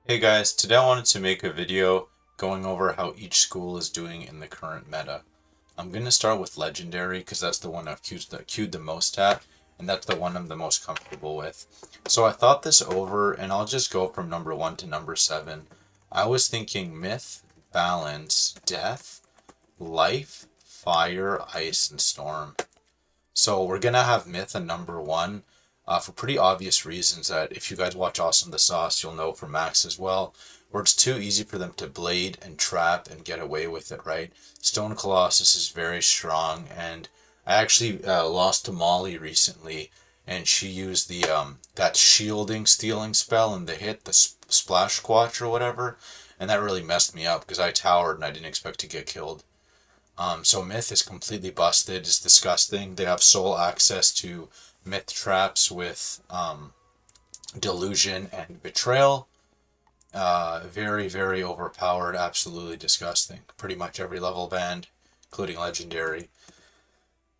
Hey guys, today I wanted to make a video going over how each school is doing in the current meta. I'm going to start with Legendary because that's the one I've queued the most at, and that's the one I'm the most comfortable with. So I thought this over, and I'll just go from number 1 to number 7. I was thinking Myth, Balance, Death, Life, Fire, Ice, and Storm. So we're gonna have Myth at number 1 for pretty obvious reasons that if you guys watch Awesome the Sauce, you'll know from Max as well, where it's too easy for them to blade and trap and get away with it, right? Stone Colossus is very strong, and I actually lost to Molly recently, and she used the that shielding stealing spell and the hit, the splash squatch or whatever, and that really messed me up because I towered and I didn't expect to get killed. So Myth is completely busted. It's disgusting. They have sole access to Myth traps with Delusion and Betrayal. Very, very overpowered. Absolutely disgusting. Pretty much every level banned, including Legendary.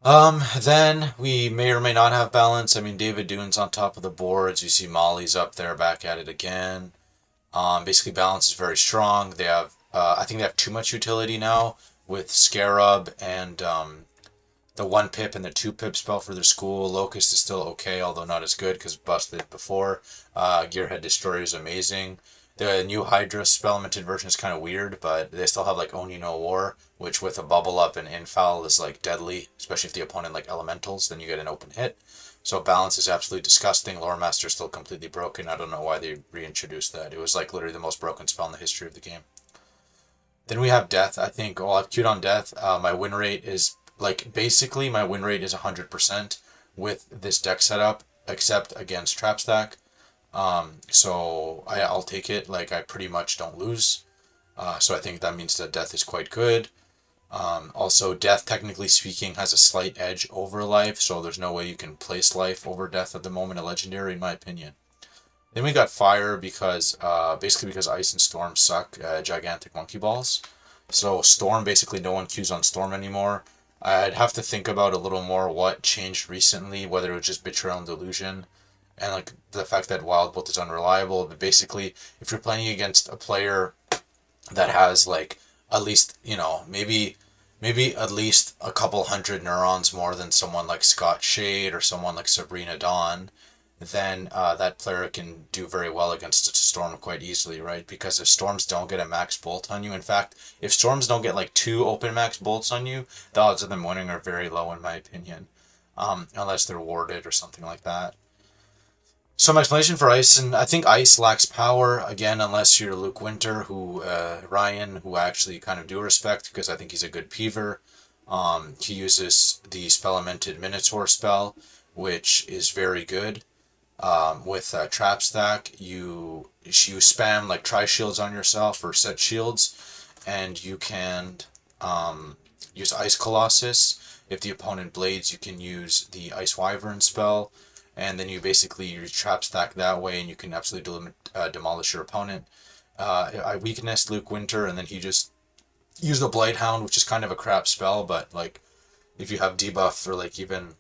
Then we may or may not have balance. I mean, David Dune's on top of the boards. You see Molly's up there, back at it again. Basically, balance is very strong. They have, I think they have too much utility now with Scarab and the 1 pip and the 2 pip spell for their school. Locust is still okay, although not as good because busted before. Gearhead Destroyer is amazing. The new Hydra spellmented version is kind of weird, but they still have like Oni no War, which with a bubble up and infoul is like deadly, especially if the opponent like elementals, then you get an open hit. So balance is absolutely disgusting. Lore Master is still completely broken. I don't know why they reintroduced that. It was like literally the most broken spell in the history of the game. Then we have Death. I think, oh, I've queued on Death. My win rate is like basically my win rate is 100% with this deck setup, except against Trap Stack. So I'll take it. Like I pretty much don't lose. So I think that means that Death is quite good. Also, Death, technically speaking, has a slight edge over Life, so there's no way you can place Life over Death at the moment, a Legendary, in my opinion. Then we got Fire because, basically because Ice and Storm suck gigantic monkey balls. So Storm, basically no one queues on Storm anymore. I'd have to think about a little more what changed recently, whether it was just Betrayal and Delusion, and like the fact that Wild Bolt is unreliable. But basically, if you're playing against a player that has like at least maybe at least a couple hundred neurons more than someone like Scott Shade or someone like Sabrina Dawn, then that player can do very well against a Storm quite easily, right? Because if Storms don't get a max bolt on you, in fact, if Storms don't get like 2 open max bolts on you, the odds of them winning are very low in my opinion, unless they're warded or something like that. So my explanation for Ice, and I think Ice lacks power again, unless you're Luke Winter, who Ryan, who I actually kind of do respect because I think he's a good peever. He uses the Spellamented Minotaur spell, which is very good. With Trap Stack, you spam like Tri Shields on yourself or set shields, and you can use Ice Colossus. If the opponent blades, you can use the Ice Wyvern spell, and then you trap stack that way, and you can absolutely demolish your opponent. I weaknessed Luke Winter, and then he just used the Blighthound, which is kind of a crap spell, but like if you have debuff or like even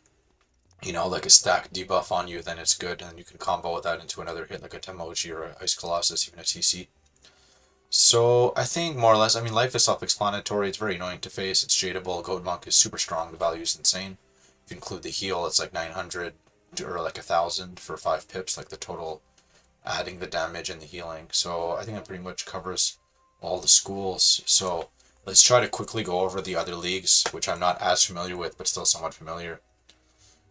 like a stack debuff on you, then it's good, and you can combo that into another hit like a Temoji or a Ice Colossus, even a TC. So I think more or less, I mean, life is self-explanatory. It's very annoying to face. It's jadeable. Goat Monk is super strong. The value is insane. If you include the heal, it's like 900 or like 1,000 for 5 pips, like the total adding the damage and the healing. So I think that pretty much covers all the schools. So let's try to quickly go over the other leagues, which I'm not as familiar with, but still somewhat familiar.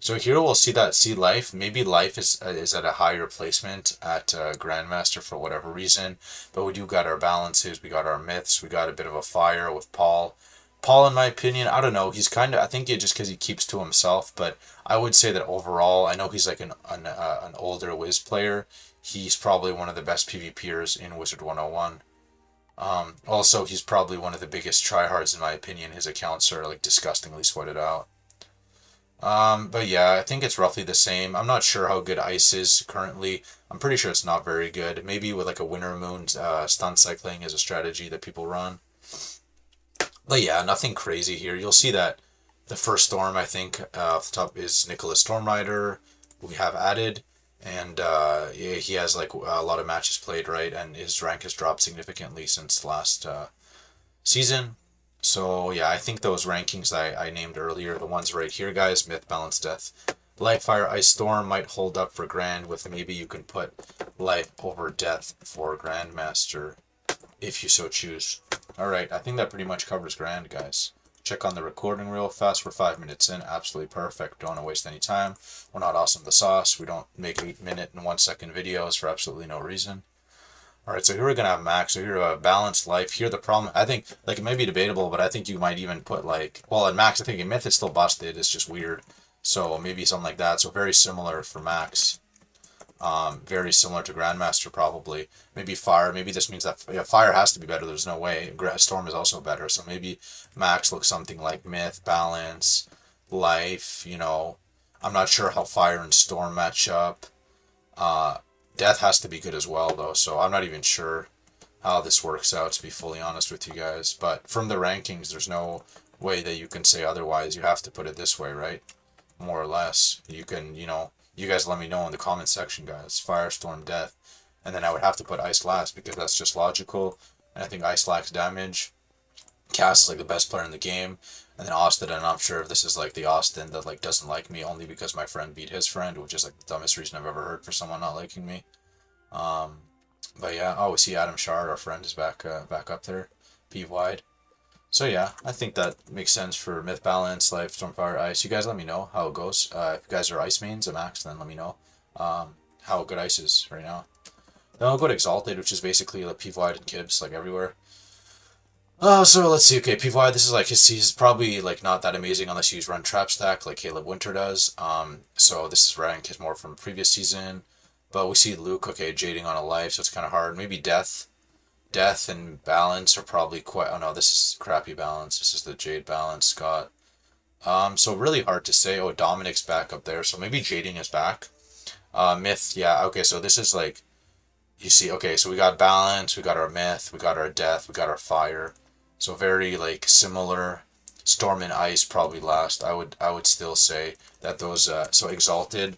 So here we'll see Life. Maybe Life is at a higher placement at Grandmaster for whatever reason, but we do got our balances, we got our myths, we got a bit of a fire with Paul. Paul, in my opinion, I don't know. He's kind of, I think it just because he keeps to himself, but I would say that overall, I know he's like an older Wiz player. He's probably one of the best PvPers in Wizard 101. Also, he's probably one of the biggest tryhards in my opinion. His accounts are like disgustingly sweated out. But yeah, I think it's roughly the same. I'm not sure how good Ice is currently. I'm pretty sure it's not very good. Maybe with like a Winter Moon, stun cycling is a strategy that people run. But yeah, nothing crazy here. You'll see that the first Storm, I think, off the top is Nicholas Stormrider. We have added. And he has like a lot of matches played, right? And his rank has dropped significantly since last season. So yeah, I think those rankings I named earlier, the ones right here, guys, Myth, Balance, Death, Light, Fire, Ice, Storm might hold up for Grand, with maybe you can put Life over Death for Grandmaster if you so choose. Alright, I think that pretty much covers Grand, guys. Check on the recording real fast. We're 5 minutes in. Absolutely perfect. Don't want to waste any time. We're not awesome the sauce. We don't make 8-minute and 1 second videos for absolutely no reason. Alright, so here we're going to have max. So here we have balanced life. Here the problem, I think, like, it may be debatable, but I think you might even put, like, well, in max, I think in myth it's still busted. It's just weird. So maybe something like that. So very similar for max. Very similar to Grandmaster, probably. Maybe Fire. Maybe this means that Fire has to be better. There's no way. Storm is also better. So maybe Max looks something like Myth, Balance, Life. I'm not sure how Fire and Storm match up. Death has to be good as well, though. So I'm not even sure how this works out, to be fully honest with you guys. But from the rankings, there's no way that you can say otherwise. You have to put it this way, right? More or less. You can, you guys let me know in the comment section, guys. Firestorm, Death. And then I would have to put Ice last because that's just logical. And I think Ice lacks damage. Cass is like the best player in the game. And then Austin, and I'm sure if this is like the Austin that like doesn't like me only because my friend beat his friend, which is like the dumbest reason I've ever heard for someone not liking me. Um, but yeah, oh, we see Adam Shard, our friend, is back up there, P wide. So yeah, I think that makes sense for Myth, Balance, Life, Stormfire, Ice. You guys let me know how it goes. If you guys are Ice mains at max, then let me know how good Ice is right now. Then I'll go to Exalted, which is basically like P-Wide and Kibs, like everywhere. So let's see. Okay, P-Wide, this is like he's probably like not that amazing unless you use Run Trap Stack like Caleb Winter does. So this is rank is more from previous season. But we see Luke, okay, jading on a life, so it's kind of hard. Maybe Death and Balance are probably quite. Oh no, this is crappy Balance. This is the Jade Balance, Scott. So really hard to say. Oh, Dominic's back up there, so maybe Jading is back. Myth, yeah, okay, so this is like, you see, okay, so we got Balance, we got our Myth, we got our Death, we got our Fire. So very like similar. Storm and Ice probably last. I would still say that those so Exalted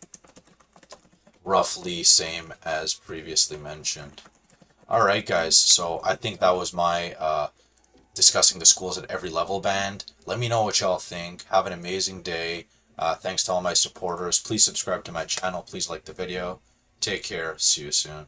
roughly same as previously mentioned. All right, guys. So I think that was my discussing the schools at every level band. Let me know what y'all think. Have an amazing day. Thanks to all my supporters. Please subscribe to my channel. Please like the video. Take care. See you soon.